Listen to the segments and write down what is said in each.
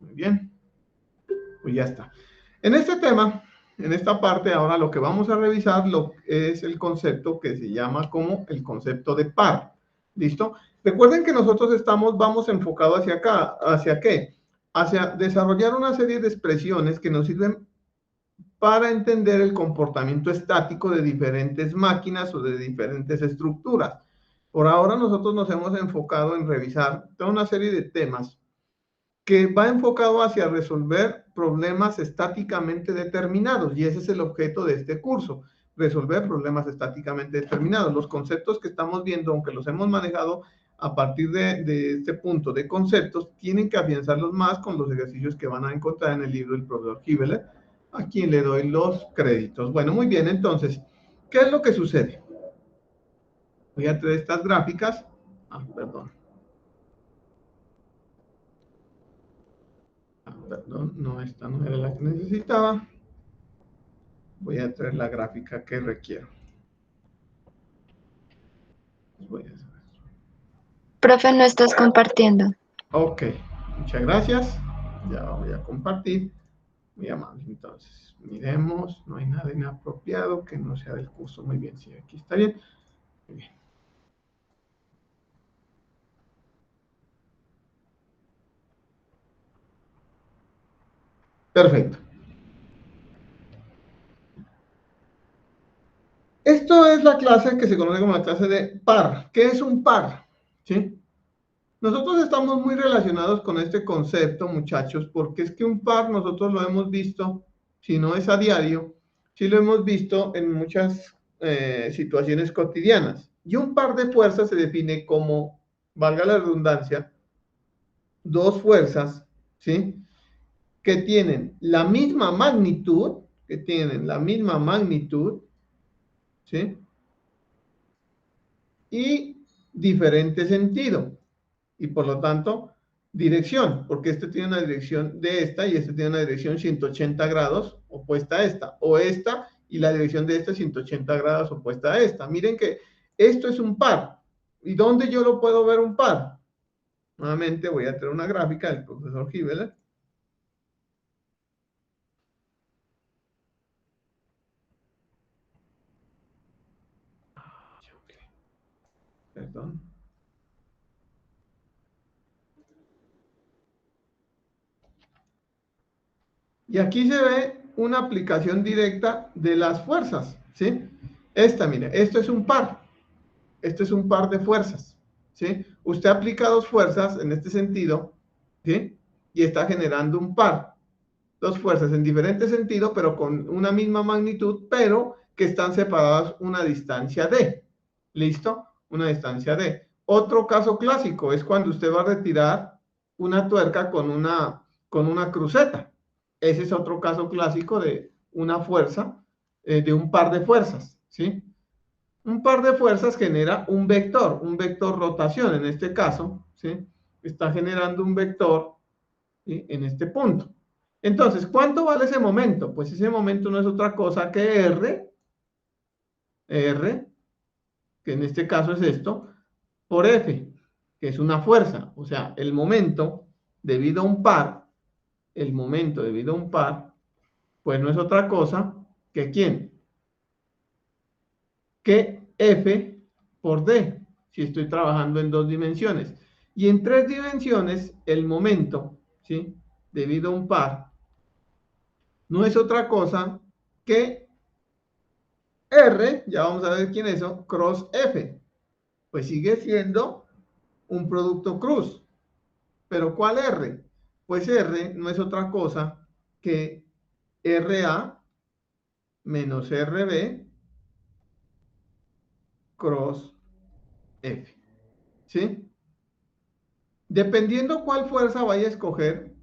Muy bien. Pues ya está. En este tema, en esta parte, ahora lo que vamos a revisar es el concepto que se llama como el concepto de par. ¿Listo? Recuerden que nosotros vamos enfocados hacia acá. ¿Hacia qué? Hacia desarrollar una serie de expresiones que nos sirven para entender el comportamiento estático de diferentes máquinas o de diferentes estructuras. Por ahora nosotros nos hemos enfocado en revisar toda una serie de temas que va enfocado hacia resolver problemas estáticamente determinados, y ese es el objeto de este curso, resolver problemas estáticamente determinados. Los conceptos que estamos viendo, aunque los hemos manejado a partir de este punto de conceptos, tienen que afianzarlos más con los ejercicios que van a encontrar en el libro del profesor Hibbeler, a quien le doy los créditos. Bueno, muy bien, entonces, ¿qué es lo que sucede? Voy a traer estas gráficas. Perdón. Perdón, no, esta no era la que necesitaba. Voy a traer la gráfica que requiero. Voy a hacer. Profe, no estás compartiendo. Ok, muchas gracias. Ya voy a compartir. Muy amable. Entonces, miremos. No hay nada inapropiado que no sea del curso. Muy bien, sí, aquí está bien. Muy bien. Perfecto. Esto es la clase que se conoce como la clase de par. ¿Qué es un par? ¿Sí? Nosotros estamos muy relacionados con este concepto, muchachos, porque es que un par nosotros lo hemos visto, si no es a diario, sí lo hemos visto en muchas situaciones cotidianas. Y un par de fuerzas se define como, valga la redundancia, dos fuerzas, ¿sí? Que tienen la misma magnitud, ¿sí? Y diferente sentido. Y por lo tanto, dirección, porque este tiene una dirección de esta y este tiene una dirección 180 grados opuesta a esta, o esta y la dirección de esta 180 grados opuesta a esta. Miren que esto es un par. ¿Y dónde yo lo puedo ver un par? Nuevamente voy a traer una gráfica del profesor Hibbeler. Perdón. Y aquí se ve una aplicación directa de las fuerzas, ¿sí? Mire, esto es un par. Esto es un par de fuerzas, ¿sí? Usted aplica dos fuerzas en este sentido, ¿sí? Y está generando un par. Dos fuerzas en diferente sentido, pero con una misma magnitud, pero que están separadas una distancia d. ¿Listo? Una distancia d. Otro caso clásico es cuando usted va a retirar una tuerca con una cruceta. Ese es otro caso clásico de una fuerza, de un par de fuerzas, ¿sí? Un par de fuerzas genera un vector rotación en este caso, ¿sí? Está generando un vector, ¿sí? En este punto. Entonces, ¿cuánto vale ese momento? Pues ese momento no es otra cosa que R, que en este caso es esto, por F, que es una fuerza. O sea, el momento debido a un par, pues no es otra cosa que ¿quién? Que F por D, si estoy trabajando en dos dimensiones. Y en tres dimensiones, el momento, ¿sí? Debido a un par, no es otra cosa que R, ya vamos a ver quién es eso, cross F. Pues sigue siendo un producto cruz. ¿Pero cuál R? Pues R no es otra cosa que RA menos RB cross F. ¿Sí? Dependiendo cuál fuerza vaya a escoger,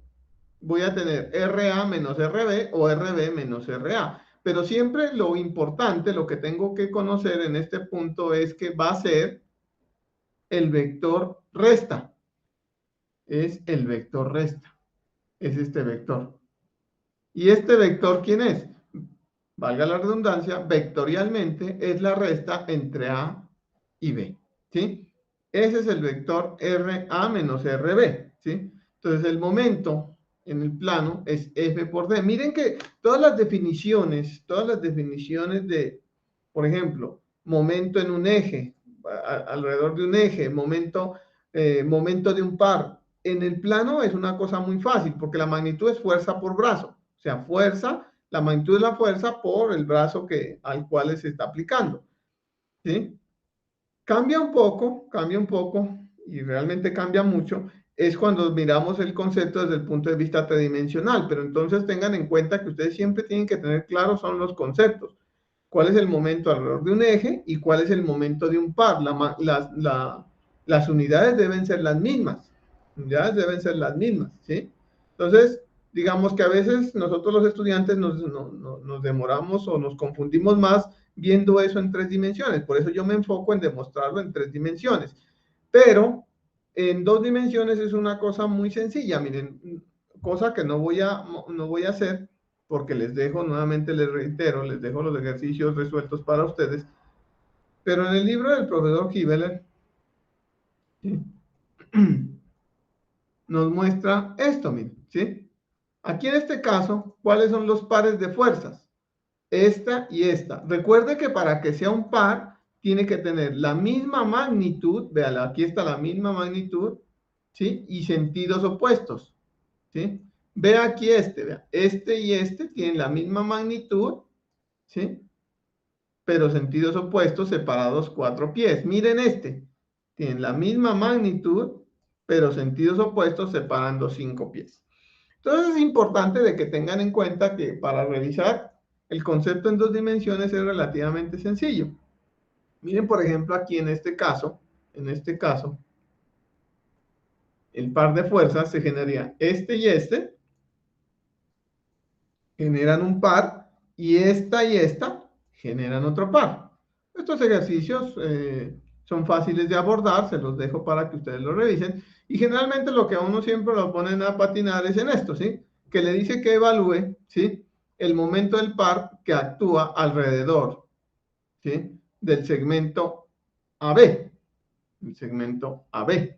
voy a tener RA menos RB o RB menos RA. Pero siempre lo importante, lo que tengo que conocer en este punto es que va a ser el vector resta. Es el vector resta. Es este vector. ¿Y este vector quién es? Valga la redundancia, vectorialmente es la resta entre A y B. ¿Sí? Ese es el vector RA menos RB. ¿Sí? Entonces el momento en el plano es F por D. Miren que todas las definiciones de, por ejemplo, momento en un eje, alrededor de un eje, momento de un par, en el plano es una cosa muy fácil, porque la magnitud es fuerza por brazo. O sea, fuerza, la magnitud de la fuerza por el brazo al cual se está aplicando. ¿Sí? Cambia un poco, y realmente cambia mucho, es cuando miramos el concepto desde el punto de vista tridimensional, pero entonces tengan en cuenta que ustedes siempre tienen que tener claros son los conceptos. ¿Cuál es el momento alrededor de un eje y cuál es el momento de un par? Las unidades deben ser las mismas. ¿Sí? Entonces, digamos que a veces nosotros los estudiantes nos demoramos o nos confundimos más viendo eso en 3 dimensiones. Por eso yo me enfoco en demostrarlo en 3 dimensiones. Pero en 2 dimensiones es una cosa muy sencilla. Miren, cosa que no voy a hacer porque les dejo, nuevamente les reitero, les dejo los ejercicios resueltos para ustedes. Pero en el libro del profesor Hibeler, ¿sí? Nos muestra esto, miren, ¿sí? Aquí en este caso, ¿cuáles son los pares de fuerzas? Esta y esta. Recuerde que para que sea un par, tiene que tener la misma magnitud, véala, aquí está la misma magnitud, ¿sí? Y sentidos opuestos, ¿sí? Vea aquí vea, este y este tienen la misma magnitud, ¿sí? Pero sentidos opuestos separados 4 pies. Miren tienen la misma magnitud, pero sentidos opuestos separando 5 pies. Entonces es importante de que tengan en cuenta que para realizar el concepto en 2 dimensiones es relativamente sencillo. Miren, por ejemplo, aquí en este caso, el par de fuerzas se generaría este y este, generan un par, y esta generan otro par. Estos ejercicios son fáciles de abordar, se los dejo para que ustedes lo revisen, y generalmente lo que a uno siempre lo ponen a patinar es en esto, ¿sí? Que le dice que evalúe, ¿sí? El momento del par que actúa alrededor, ¿sí? Del segmento AB, el segmento AB,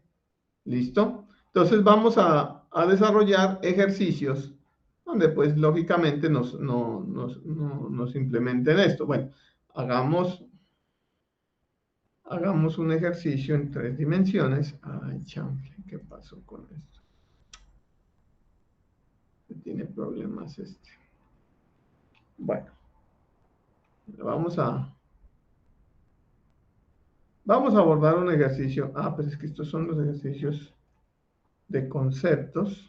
¿listo? Entonces vamos a desarrollar ejercicios donde pues lógicamente nos implementen esto. Bueno, hagamos un ejercicio en 3 dimensiones. Ay, chanfle, ¿qué pasó con esto? Tiene problemas este. Bueno, vamos a abordar un ejercicio. Ah, pues es que estos son los ejercicios de conceptos.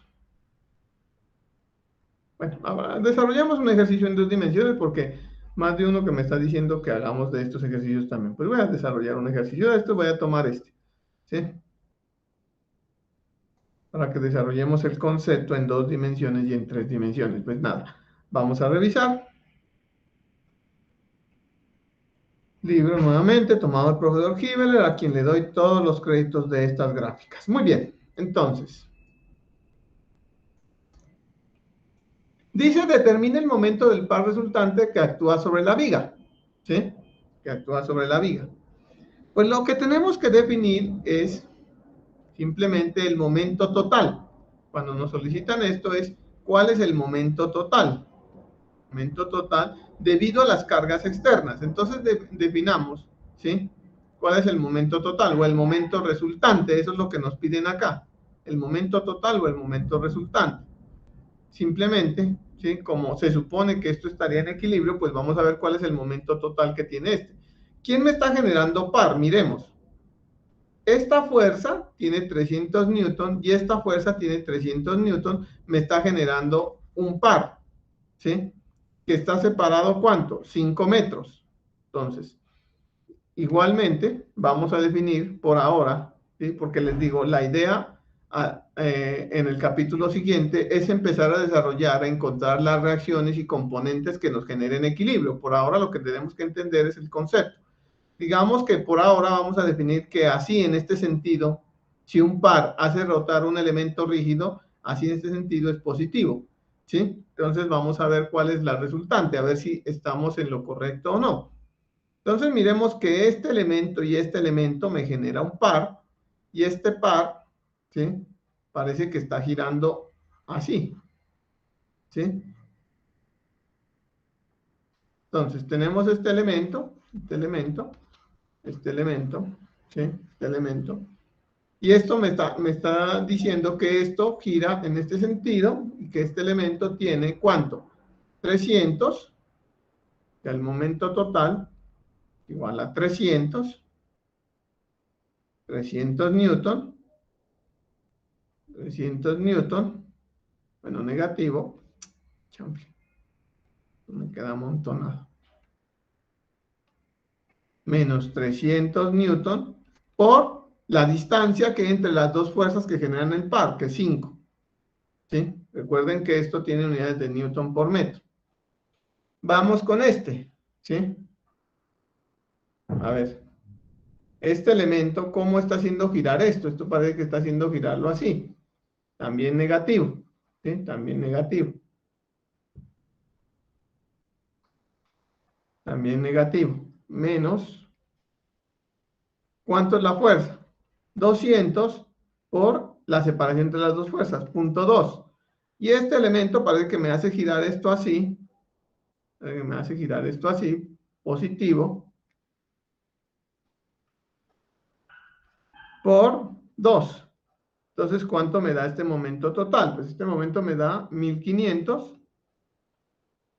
Bueno, desarrollamos un ejercicio en 2 dimensiones porque más de uno que me está diciendo que hagamos de estos ejercicios también. Pues voy a desarrollar un ejercicio de esto, voy a tomar ¿sí? Para que desarrollemos el concepto en 2 dimensiones y en 3 dimensiones. Pues nada, vamos a revisar. Libro nuevamente, tomado el profesor Hibeler, a quien le doy todos los créditos de estas gráficas. Muy bien, entonces. Dice, determina el momento del par resultante que actúa sobre la viga. ¿Sí? Que actúa sobre la viga. Pues lo que tenemos que definir es simplemente el momento total. Cuando nos solicitan esto es, ¿cuál es el momento total? Momento total debido a las cargas externas. Entonces definamos, ¿sí? ¿Cuál es el momento total o el momento resultante? Eso es lo que nos piden acá. El momento total o el momento resultante. Simplemente, ¿sí? Como se supone que esto estaría en equilibrio, pues vamos a ver cuál es el momento total que tiene este. ¿Quién me está generando par? Miremos. Esta fuerza tiene 300 newton y esta fuerza tiene 300 newton, me está generando un par, ¿sí? Que está separado, ¿cuánto? 5 metros. Entonces, igualmente, vamos a definir por ahora, ¿sí? Porque les digo, la idea en el capítulo siguiente es empezar a desarrollar, a encontrar las reacciones y componentes que nos generen equilibrio. Por ahora lo que tenemos que entender es el concepto. Digamos que por ahora vamos a definir que así, en este sentido, si un par hace rotar un elemento rígido, así en este sentido es positivo, ¿sí? Entonces vamos a ver cuál es la resultante, a ver si estamos en lo correcto o no. Entonces miremos que este elemento y este elemento me genera un par, y este par, ¿sí? Parece que está girando así, ¿sí? Entonces, tenemos este elemento, ¿sí? Este elemento. Y esto me está diciendo que esto gira en este sentido y que este elemento tiene, ¿cuánto? 300, que al momento total igual a 300 newton, 300 newton, bueno, negativo, me queda amontonado, menos 300 newton por la distancia que hay entre las dos fuerzas que generan el par, que es 5. ¿Sí? Recuerden que esto tiene unidades de newton por metro. Vamos con este, ¿sí? A ver, este elemento, ¿cómo está haciendo girar esto? Esto parece que está haciendo girarlo así. También negativo, ¿sí? También negativo. También negativo. Menos, ¿cuánto es la fuerza? 200 por la separación entre las dos fuerzas, punto 2. Y este elemento parece que me hace girar esto así, positivo, por 2. Entonces, ¿cuánto me da este momento total? Pues este momento me da 1500,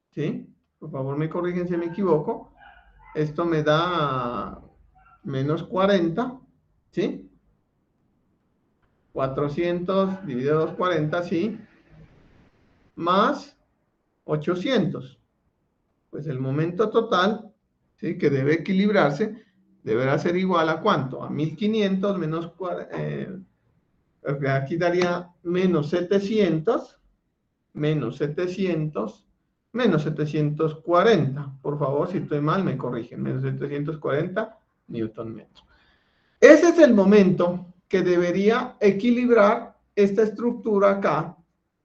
¿sí? Por favor, me corrigen si me equivoco. Esto me da menos 40, ¿sí? 400 dividido 2, 40, ¿sí? Más 800. Pues el momento total, ¿sí? Que debe equilibrarse, deberá ser igual a ¿cuánto? A 1500 menos, aquí daría menos 700, menos 700, menos 740. Por favor, si estoy mal, me corrigen. Menos 740 newton metro. Ese es el momento que debería equilibrar esta estructura acá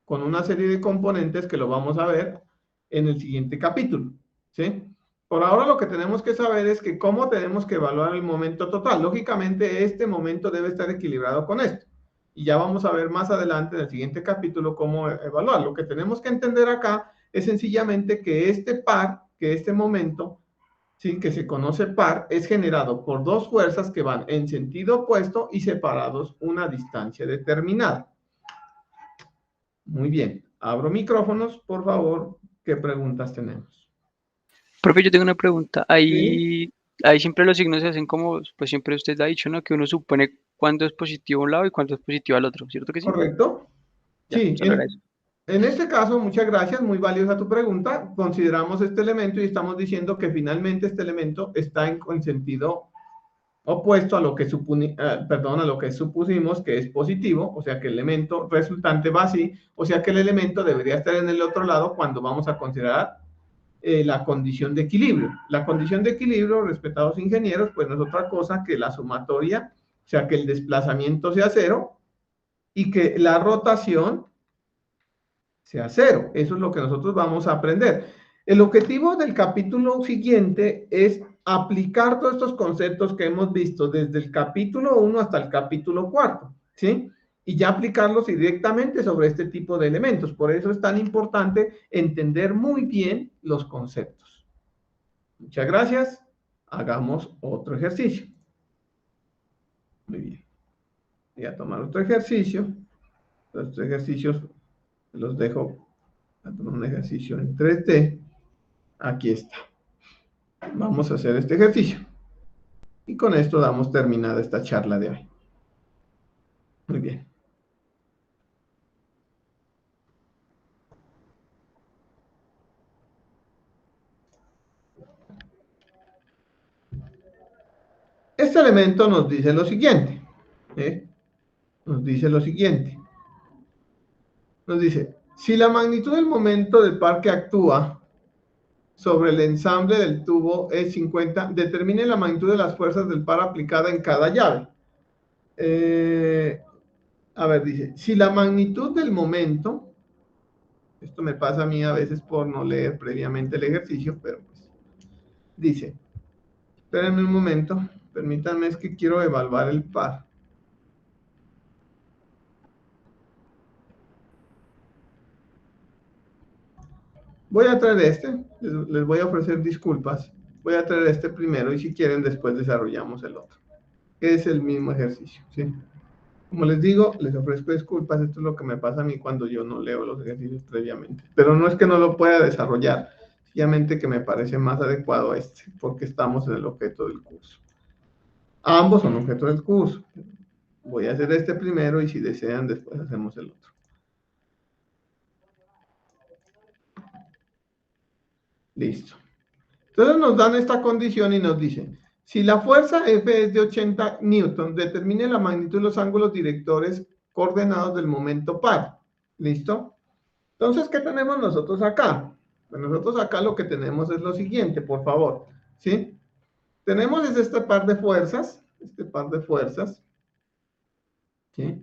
con una serie de componentes que lo vamos a ver en el siguiente capítulo, ¿sí? Por ahora lo que tenemos que saber es que cómo tenemos que evaluar el momento total. Lógicamente, este momento debe estar equilibrado con esto. Y ya vamos a ver más adelante en el siguiente capítulo cómo evaluar. Lo que tenemos que entender acá es sencillamente que este par, que este momento, ¿sí? Que se conoce par, es generado por dos fuerzas que van en sentido opuesto y separados una distancia determinada. Muy bien. Abro micrófonos, por favor. ¿Qué preguntas tenemos? Profe, yo tengo una pregunta. ¿Sí? Ahí siempre los signos se hacen como, pues siempre usted ha dicho, ¿no? Que uno supone cuándo es positivo a un lado y cuándo es positivo al otro, ¿cierto que sí? ¿Correcto? Ya, Sí, solo era eso. en este caso, muchas gracias, muy valiosa tu pregunta. Consideramos este elemento y estamos diciendo que finalmente este elemento está en sentido opuesto a lo que a lo que supusimos que es positivo, o sea que el elemento resultante va así, o sea que el elemento debería estar en el otro lado cuando vamos a considerar la condición de equilibrio. La condición de equilibrio, respetados ingenieros, pues no es otra cosa que la sumatoria, o sea que el desplazamiento sea cero y que la rotación sea cero. Eso es lo que nosotros vamos a aprender. El objetivo del capítulo siguiente es aplicar todos estos conceptos que hemos visto desde el capítulo 1 hasta el capítulo 4, ¿sí? Y ya aplicarlos directamente sobre este tipo de elementos. Por eso es tan importante entender muy bien los conceptos. Muchas gracias. Hagamos otro ejercicio. Muy bien. Voy a tomar otro ejercicio. Estos ejercicios los dejo. Voy a tomar un ejercicio en 3D. Aquí está. Vamos a hacer este ejercicio. Y con esto damos terminada esta charla de hoy. Muy bien. Este elemento nos dice lo siguiente. Nos dice lo siguiente. Nos dice, si la magnitud del momento del par que actúa sobre el ensamble del tubo es 50, determine la magnitud de las fuerzas del par aplicada en cada llave. A ver, dice, si la magnitud del momento, esto me pasa a mí a veces por no leer previamente el ejercicio, pero pues, dice, espérenme un momento, permítanme, es que quiero evaluar el par. Voy a traer este, les voy a ofrecer disculpas. Voy a traer este primero y si quieren después desarrollamos el otro. Es el mismo ejercicio, ¿sí? Como les digo, les ofrezco disculpas, esto es lo que me pasa a mí cuando yo no leo los ejercicios previamente. Pero no es que no lo pueda desarrollar, sencillamente que me parece más adecuado este, porque estamos en el objeto del curso. Ambos son objetos del curso. Voy a hacer este primero y si desean después hacemos el otro. Listo. Entonces nos dan esta condición y nos dicen, si la fuerza F es de 80 newton, determine la magnitud de los ángulos directores coordenados del momento par. ¿Listo? Entonces, ¿qué tenemos nosotros acá? Pues nosotros acá lo que tenemos es lo siguiente, por favor. ¿Sí? Tenemos este par de fuerzas, ¿sí?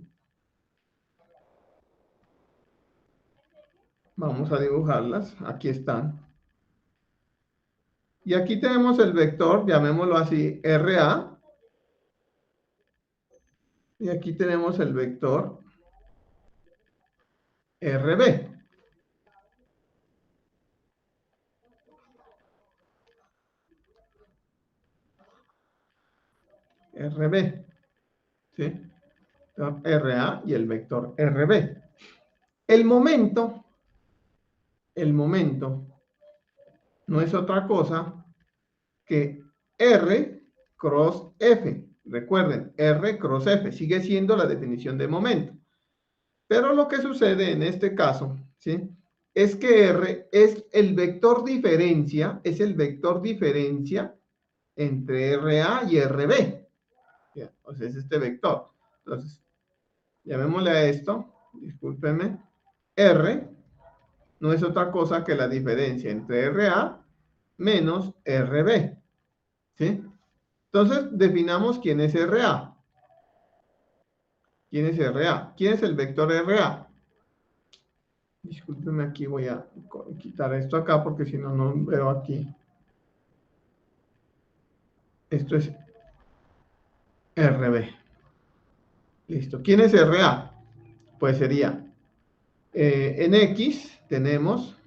Vamos a dibujarlas, aquí están. Y aquí tenemos el vector, llamémoslo así, RA. Y aquí tenemos el vector RB. RB, ¿sí? RA y el vector RB. El momento no es otra cosa que R cross F. Recuerden, R cross F sigue siendo la definición de momento. Pero lo que sucede en este caso, ¿sí? Es que R es el vector diferencia, entre RA y RB. O sea, es este vector. Entonces, llamémosle a esto, discúlpenme, R no es otra cosa que la diferencia entre RA menos RB. ¿Sí? Entonces, definamos quién es RA. ¿Quién es RA? ¿Quién es el vector RA? Discúlpenme, aquí voy a quitar esto acá porque si no, no veo aquí. Esto es RB. Listo. ¿Quién es RA? Pues sería, en X tenemos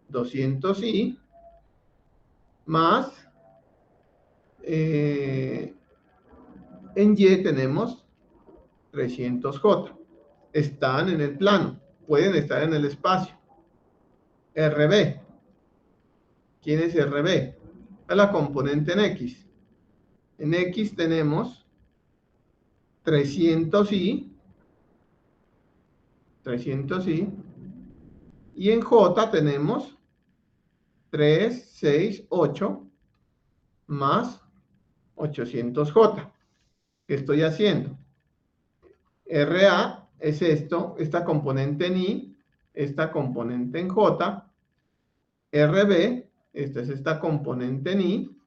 200i más, en Y tenemos 300j. Están en el plano, pueden estar en el espacio. RB. ¿Quién es RB? Es la componente en X. En X tenemos 300i, y en J tenemos 3, 6, 8 más 800j. ¿Qué estoy haciendo? RA es esto, esta componente en I, esta componente en J. RB, esta es esta componente en I,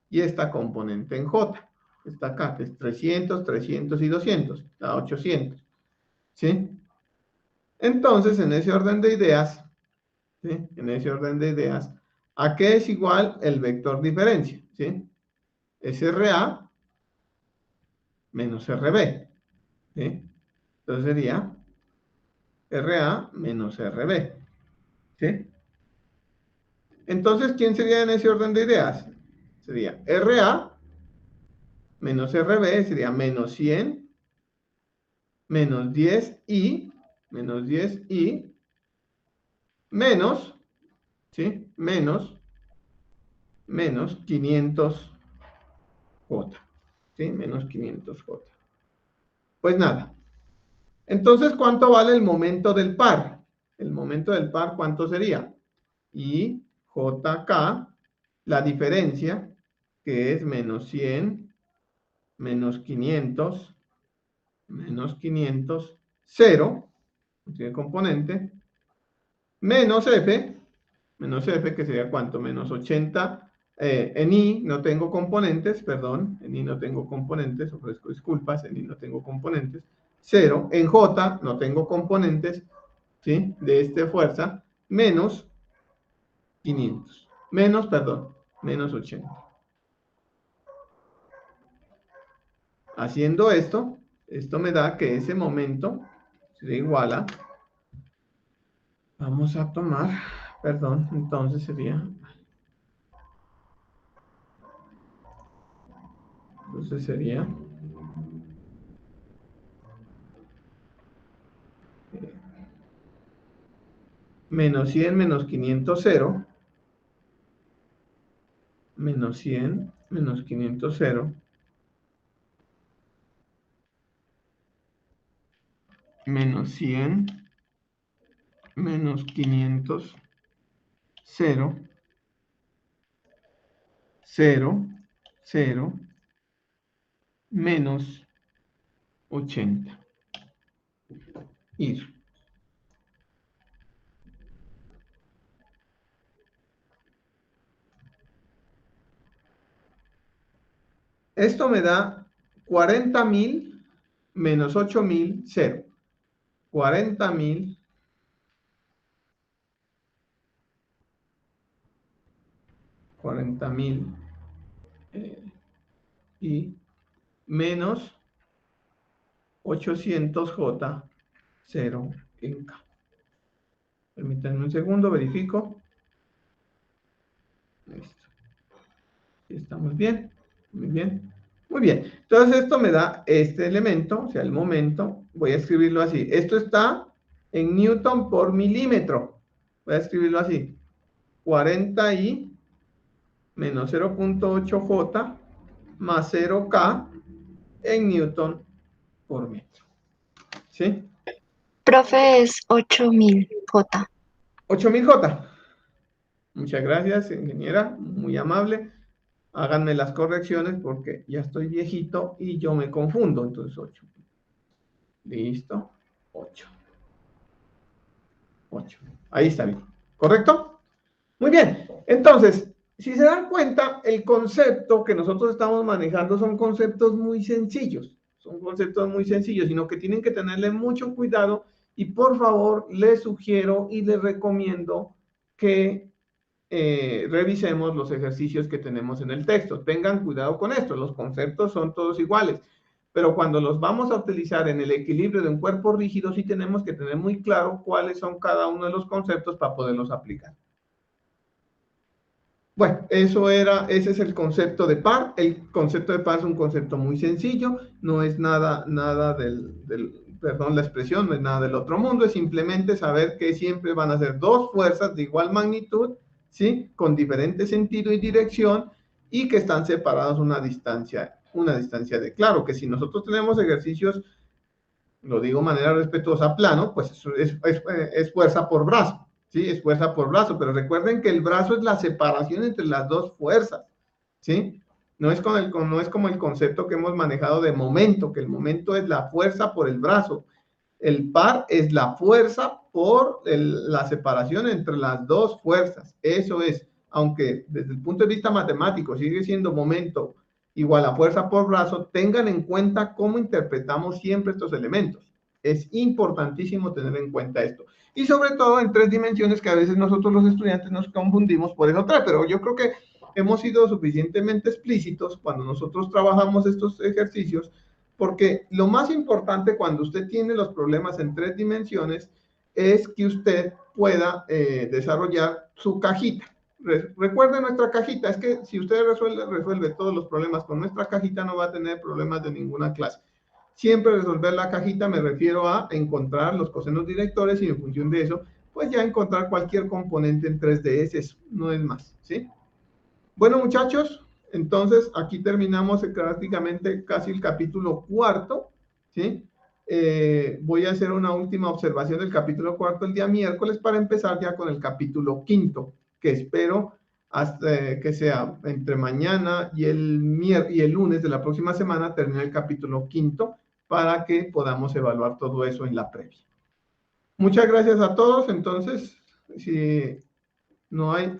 y esta componente en J. Está acá, que es 300, 300 y 200, da 800. ¿Sí? Entonces, en ese orden de ideas, ¿sí? En ese orden de ideas, ¿a qué es igual el vector diferencia? ¿Sí? Es RA menos RB. ¿Sí? Entonces sería RA menos RB. ¿Sí? Entonces, ¿quién sería en ese orden de ideas? Sería RA menos RB, sería menos 100, menos 10i, menos, ¿sí? Menos 500j, ¿sí? Menos 500j. Pues nada. Entonces, ¿cuánto vale el momento del par? El momento del par, ¿cuánto sería? Y JK, la diferencia, que es menos 100, menos 500, 0, no tiene componente, menos F, que sería ¿cuánto? Menos 80. En I no tengo componentes, perdón, en I no tengo componentes, ofrezco disculpas, en I no tengo componentes. 0. En J no tengo componentes, ¿sí? De esta fuerza, menos 500. Menos 80. Haciendo esto me da que ese momento sería igual a Vamos a tomar, perdón, entonces sería... menos 100 menos 500, 0. Menos 100 menos 500, 0. Menos 100 menos 500, 0. 0, 0, menos 80. Ir. Esto me da 40.000 menos 8.000, 0. 40.000 y menos 800J, 0 en K. Permítanme un segundo, verifico. Listo. Estamos bien. Muy bien. Muy bien. Entonces esto me da este elemento, o sea, el momento. Voy a escribirlo así. Esto está en Newton por milímetro. Voy a escribirlo así. 40I menos 0.8J más 0K en Newton por metro. ¿Sí? Profe, es 8000 J. 8.000J. Muchas gracias, ingeniera. Muy amable. Háganme las correcciones porque ya estoy viejito y yo me confundo. Entonces, 8. Listo. 8. Ahí está bien. ¿Correcto? Muy bien. Entonces, si se dan cuenta, el concepto que nosotros estamos manejando son conceptos muy sencillos. Son conceptos muy sencillos, sino que tienen que tenerle mucho cuidado y por favor les sugiero y les recomiendo que revisemos los ejercicios que tenemos en el texto. Tengan cuidado con esto, los conceptos son todos iguales, pero cuando los vamos a utilizar en el equilibrio de un cuerpo rígido, sí tenemos que tener muy claro cuáles son cada uno de los conceptos para poderlos aplicar. Bueno, ese es el concepto de par. El concepto de par es un concepto muy sencillo, no es nada perdón la expresión, no es nada del otro mundo, es simplemente saber que siempre van a ser dos fuerzas de igual magnitud, ¿sí? Con diferente sentido y dirección, y que están separadas una distancia de, claro, que si nosotros tenemos ejercicios, lo digo de manera respetuosa, plano, pues es fuerza por brazo, ¿sí? Es fuerza por brazo, pero recuerden que el brazo es la separación entre las dos fuerzas, ¿sí? No es como el concepto que hemos manejado de momento, que el momento es la fuerza por el brazo. El par es la fuerza por la separación entre las dos fuerzas. Eso es, aunque desde el punto de vista matemático sigue siendo momento igual a fuerza por brazo, tengan en cuenta cómo interpretamos siempre estos elementos. Es importantísimo tener en cuenta esto. Y sobre todo en tres dimensiones que a veces nosotros los estudiantes nos confundimos por eso tres, pero yo creo que hemos sido suficientemente explícitos cuando nosotros trabajamos estos ejercicios, porque lo más importante cuando usted tiene los problemas en tres dimensiones es que usted pueda desarrollar su cajita. Recuerden nuestra cajita, es que si usted resuelve todos los problemas con nuestra cajita, no va a tener problemas de ninguna clase. Siempre resolver la cajita me refiero a encontrar los cosenos directores y en función de eso, pues ya encontrar cualquier componente en 3D, es eso, no es más, ¿sí? Bueno, muchachos, entonces aquí terminamos prácticamente casi el capítulo 4, ¿sí? Voy a hacer una última observación del capítulo 4 el día miércoles para empezar ya con el capítulo 5, que espero hasta que sea entre mañana y el lunes de la próxima semana terminar el capítulo 5 para que podamos evaluar todo eso en la previa. Muchas gracias a todos. Entonces, si no hay